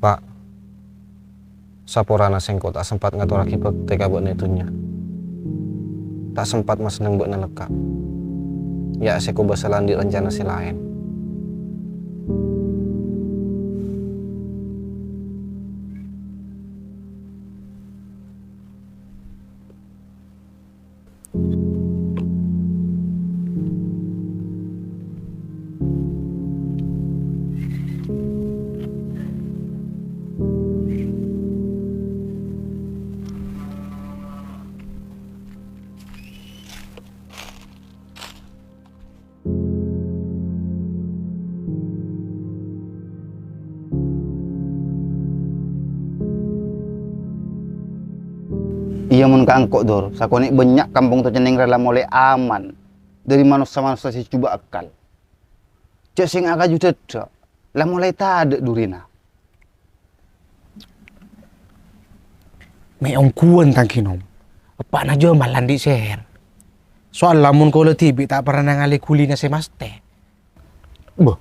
Pak, Saporana sengko tak sempat ngaturaki teka buat netunya. Tak sempat mas neng buat neleka. Ya seko basalan di rencana si lain. Iya mun kangkok dor, sakoni banyak kampung tu ceneng rela mulai aman dari manusia-manusia si coba akal. Cek sing aga juta dak, lah mulai tak ada durina. May ongkuan tang kinom. Apa na jo malan di share. Soal lamun ko tibi tak pernah ngali kulina si maste. Boh,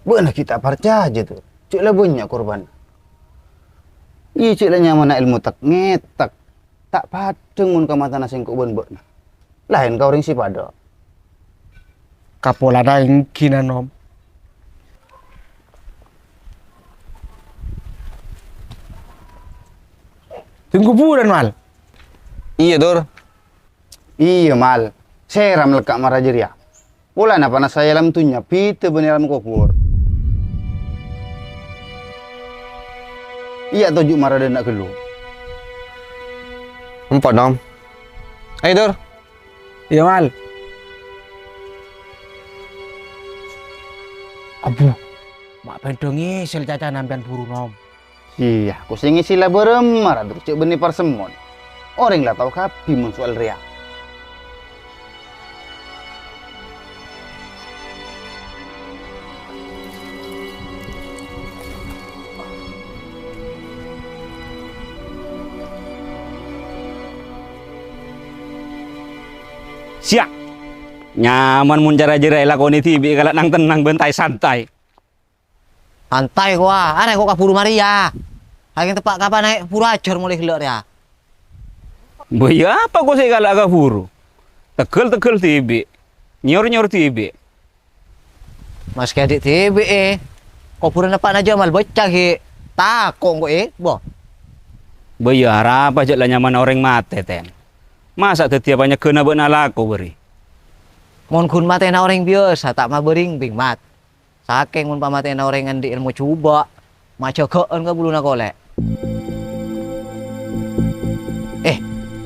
benar kita percaya aja tuh. Cek lah banyak korban. Iya cek lah nyaman ilmu tak ngetak. Tak padeng mun kamatana sing kok ben-ben. Lain kau ring si pada. Kapola daing kinanom. Tunggu bulan mal. Iya Dor. Iya mal, seram lekak marajeria. Pula napa na saya lam tunya pite beneran kopur. Iya tujuk marade nak gelu. Empat nom. Ayo Dor. Iya mal. Abu. Mak pendongi sel caca nampian buru nom. Iya, aku singi sila beremar terus cek benih parsemon. Orang lah tahu kapi mun soal ria. Siap. Nyaman mun cara jerai lakoni tibi kalau nang tenang bentai santai. Santai gua, aneh kok kaburu Maria. Angin tepak kapan naik puru ajar mulai gelok ya. Boya apa kok saya galak buru? Tegel tibi. Nyor tibi. Mas kadik tibi kok puru nepak aja mal bocah ki. Takong kok boh. Boya apa aja lah nyaman orang mate ten. Masa setiap banyak kena benar laku beri. Mon kun matena orang biasa tak mah bering bing mat. Saking mun pamatena orang ngendi ilmu coba. Maca keun ka buluna kolek.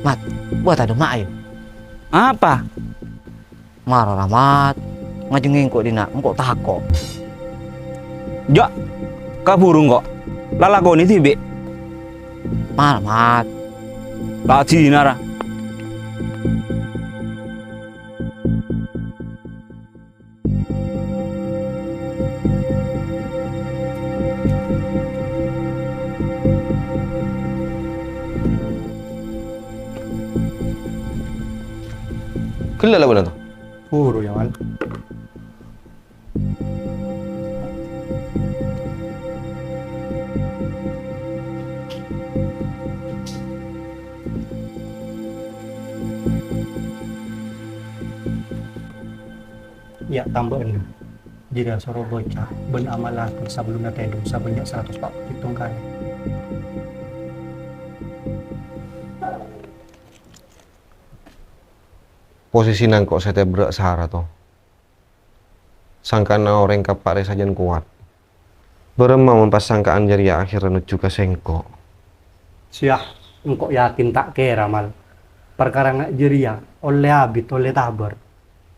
Mat, buat ada mak ayo. Apa? Marah ramat. Ngajengin kok dina, engkau takok. Jo, kaburu kok. Lalakoni tibi. Marah mat. Lati nara. Gila lah benar tuh. Buru ya mal. Ya tambahan jika soro bocah ben amalan sebelum natedung sebanyak 140 kali. Posisi nang kok saya berak sahara toh. Sangkana orang kapare sajan kuat. Beremau mempasangkaan jaria akhirnya nuju ke sengko. Siah, engkau yakin tak kira mal. Perkara nggak jeria oleh abit oleh tabar.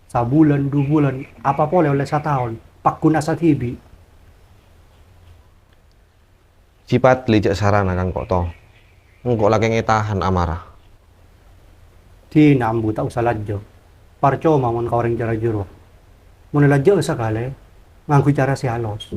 Sabulan, 2 bulan, apa boleh oleh 1 tahun. Pakuna sa tibi. Cipat lijak sarana kang kok toh. Engkau lagi ngetahan amarah. Di nambu tak usah lajo. Parcoma mon kau orang cara jero. Mun lajo sekali, ngangku cara si halos.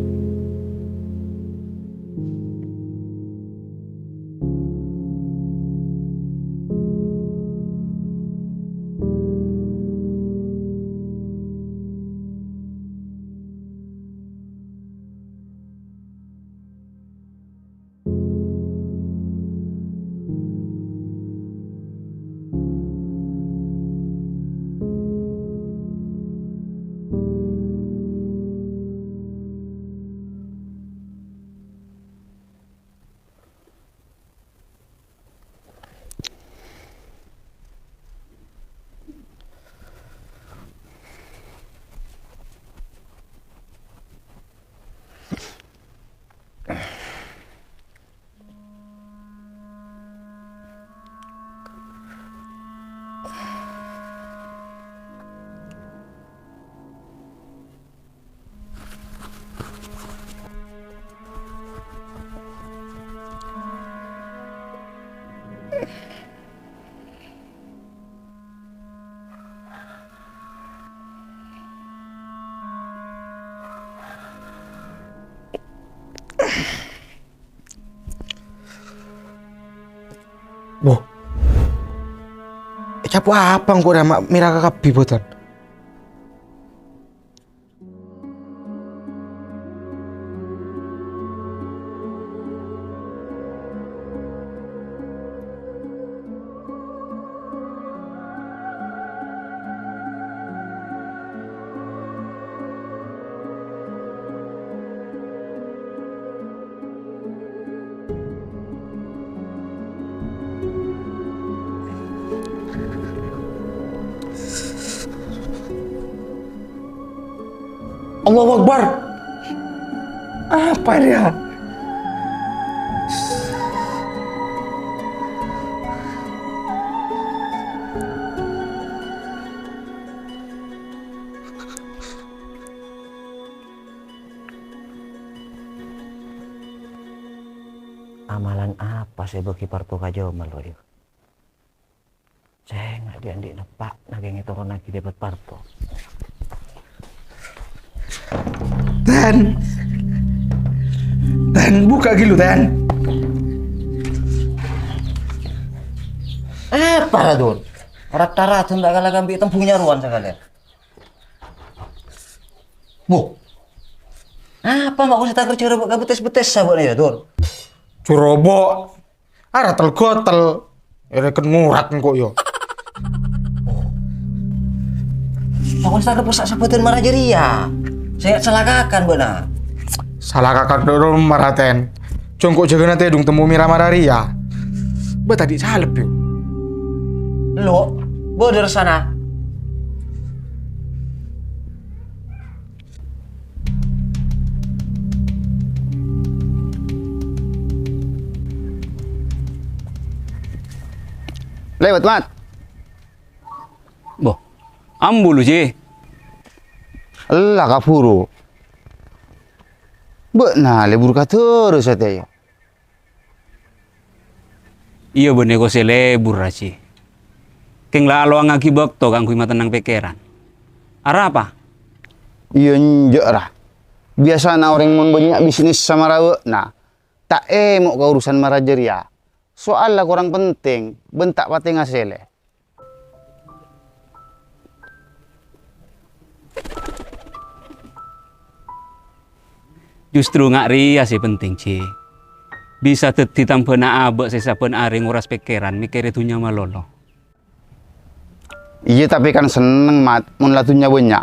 Boh. Capu apa kok dah mak mira kakapi botan? Allahu Akbar. Apa dia? Amalan apa sih bagi parto kajo malo dia? Saya nggak diandik nepak, nageng itu orang lagi dapat parto. Dan buka gilu Dan. Apa Dun? Rata-rata tidak kalah gambi tempuhnya ruan sekalian. Bu, apa mak usah tak kerja rebut betes-betes sabuknya ya Dun? Curobok. Ara tel-gotel. Reken ngurat kok yo. Mak usah tak pusat sabutin marajeria. Saya celakakan benar. Salah kakak dulu maraten. Congkok jaga nanti dong temu mira mararia. Ba tadi salep yo. Lo, bodoh sana. Lewat mat. Boh, ambulu je. Allah kafuru. Benar lebur terus saya. Iya bener ko selebur raci. Keng lalo ang akibak to kang kui matenang pekeran. Ara apa? Iya njek rah. Biasa na orang mun banyak bisnis sama rawe. Nah, tak mau ke urusan marajeria. Soal lah kurang penting, bentak pate ngasele. Justru ngak ria sih penting ci. Bisa teti tampena abek sesapen aring nguras pekeran mikir itunya malolo. Iya tapi kan seneng mat, mun latunya banyak.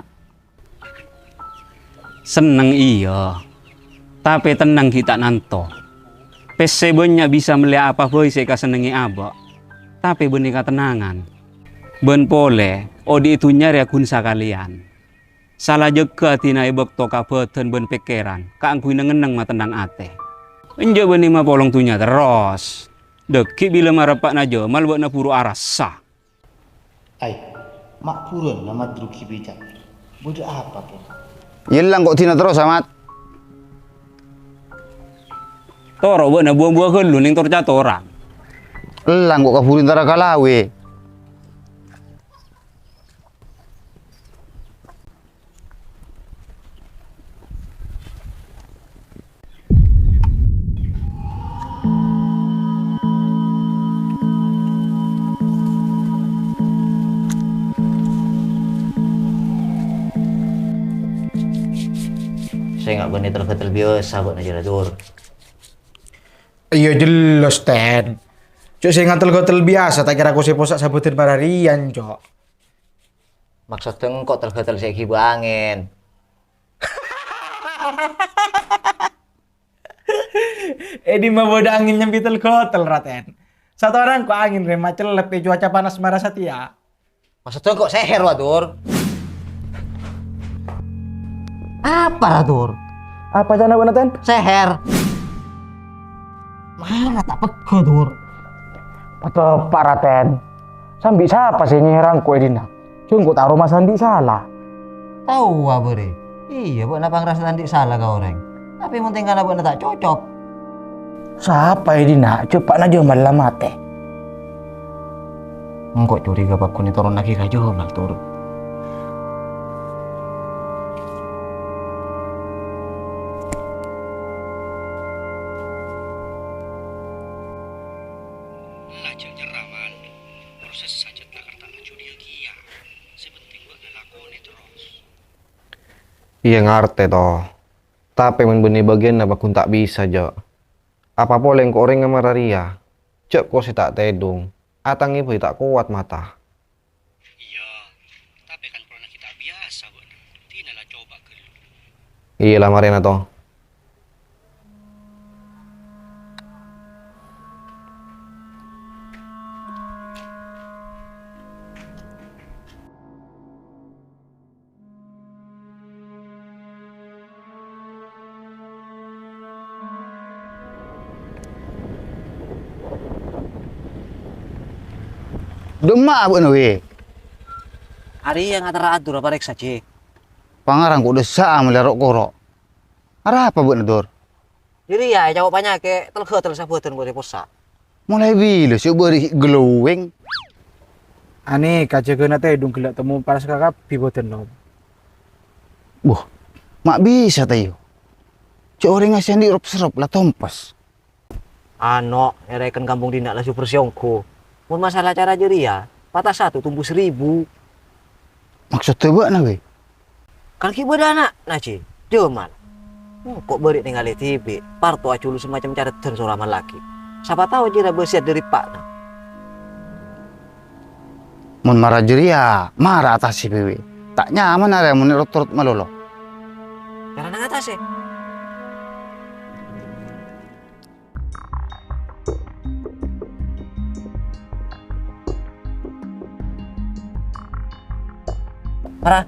Seneng iya. Tapi tenang kita nanto. Pese banyak bisa melihat apa boy seka senengi abek. Tapi benika tenangan. Ben pole, odi itunya ria kunsa kalian. Salah jeka tina ibek toka beten ben pekeran. Kaangkui nengeneng matenang ate. Enjo beni ma polong tunya terus. Deki bila marapak najo mal buat na puru arasa. Ay, mak purun nama druki bijak. Bodoh apa ke? Yelang kok tina terus amat. Toro buat na buang-buang kelu ning torcat orang. Elang kok kafurin tara kalawe. Saya nggak benih terketel biasa buat najar-najar. Iya jelas Ten. Cok saya ngatel-gatel biasa tak kira aku seposak sabutin pararian cok. Maksudnya kok terketel saya kibu angin. Di mah bodo angin nyampi tel-gotel Raten. Satu orang kok angin remah celep cuaca panas marah satia. Maksudnya kok seher wadur? Apa Radur? Apa cana bener Ten? Seher. Mana tak pego Dur? Atau Pak Raten. Sambil siapa sih nyerang kue dina? Cunggu taruh mas Andi salah. Tahu apa deh? Iya, buat napa ngerasa nanti salah kau orang. Tapi penting karena buat tak cocok. Siapa ya dina? Cepat aja malah mate. Engkau curiga bakku ni turun lagi raja mal turun. Iya ngerti toh. Tapi men beni bagian apa kun tak bisa jo. Apa boleh kau orang ngamararia? Cek kau si tak tedung. Atang ibu tak kuat mata. Iya, tapi kan pernah kita biasa, Bu. Tinalah coba ke. Iya lah Marina toh. Demak bu nawe. Hari yang antara atur apa rek saja. Pangarang ku desa melerok korok. Arah apa bu nadur? Jadi ya jawabannya ke telga tel sabutan gue posa. Mulai bila sih beri glowing. Ane kaca kena tedung gelak temu paras kakak piboten nom. Buh, mak bisa tayo. Cik orang ngasih di serap lah tompas. Ano, ereken kampung dinak lah super siongko. Mun masalah cara jeria, patah 1 tumbuh 1000. Maksudnya buat nawe? Kan kiba dana, naci, cuman. Kok beri tinggal TV, parto aculu semacam cara dan suraman laki. Siapa tahu jira bersiat dari pak na. Mun marah jeria, marah atas si pewe. Tak nyaman ada mun turut malolo. Cara nang atas ya. Marah.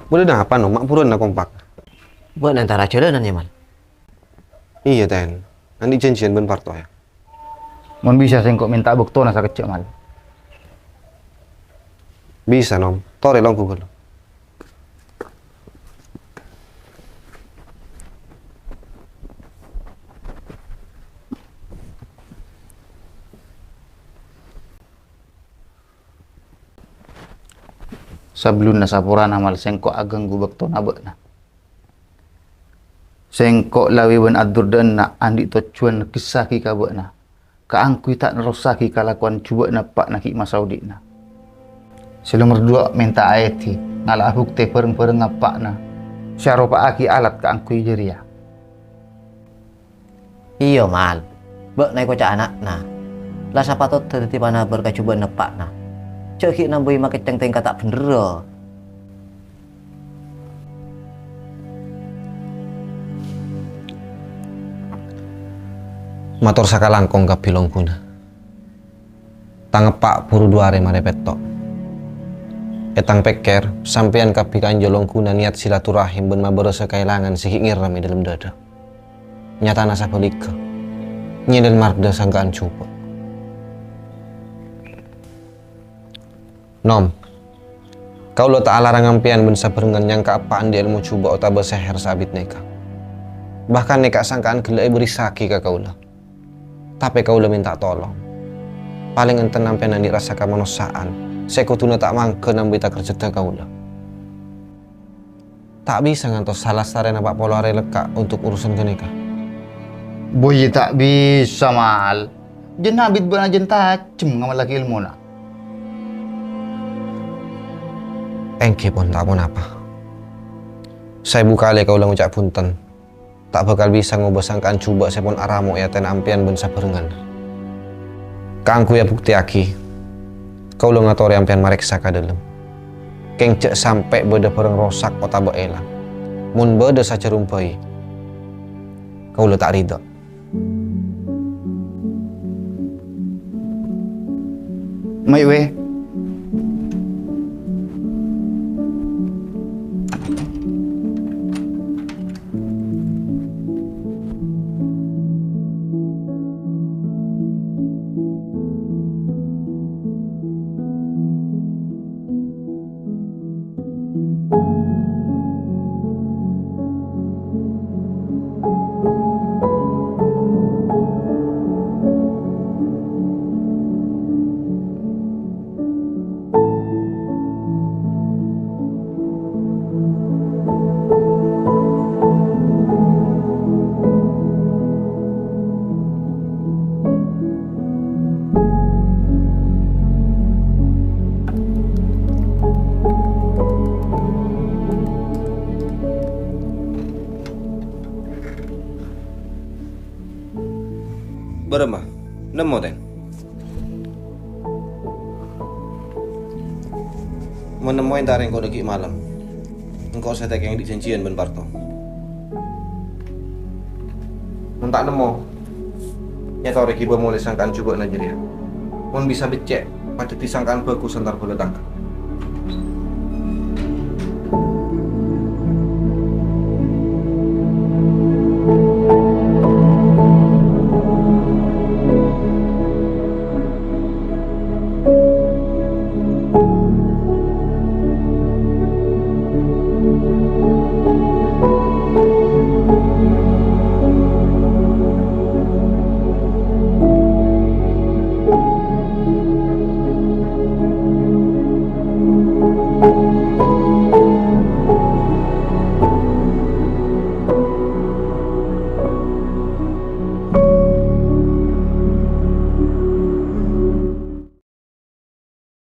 Boleh dah apa no? Mak purun dah kompak. Buat antara jalanan ya, Man. Iya ten. Nanti janjian ben parto ya. Mun bisa sengkok minta bukto nasa kecil mal. Bisa nom. Tore long Google. Sablun na sapurana mal sengkok ageng gubak to nabek na. Sengkok lawiwan adur dan na andi to cuan kisaki kabek na. Kaangkui tak nerosaki kalakuan cuba na pak naki masaudi na. Sila berdua minta ayati ngalah bukti pereng-pereng ngapak na. Syaro pak aki alat kaangkui jeria. Iya, Mal. Bek naik kocak anak na. Lah siapa tuh tertiba na berkacuba nepak na. Cekik nambui maket teng-teng kata bener. Mator sakalangkong ka pilong kuna. Tangepak puru duare mare petok. Etang peker sampean kapi kanjolong kuna niat silaturahim ben maberesa kailangan sihik ngirami dalam dada. Nyata nasa pelika. Nyedel marda sangkaan cupa. Nom, kau lo tak alarang ampian ben saberengan yang kaapaan di ilmu cuba otaba seher sabit neka. Bahkan neka sangkaan gelai beri saki ke kau lah. Tapi kau lo minta tolong. Paling enten ampian yang dirasakan manusiaan. Sekutuna tak mangke nambi tak kerja kau lah. Tak bisa ngantos salah sarena pak polo are leka untuk urusan kenika. Boy tak bisa mal. Jen habit bana jen tajem ngamal lagi ilmu na. Engke pun tak pun apa. Saya buka kali kau lang ucap punten. Tak bakal bisa ngobasangkaan coba saya pun aramo ya ten ampian ben saberengan. Kaangku ya bukti aki. Kau lang ngatori ampian mareksa ka dalam. Keng cek sampai beda pereng rosak kota ba elang. Mun beda saja rumpai. Kau lo tak ridho. Mai we. Beremah, nemu ten. Menemuin taring kau deki malam. Engkau saya yang di janjian ben Parto. Tak nemu. Ya tau reki mulai sangkaan coba Nigeria. Mun bisa becek, pada disangkaan bagus antar bola tangkap.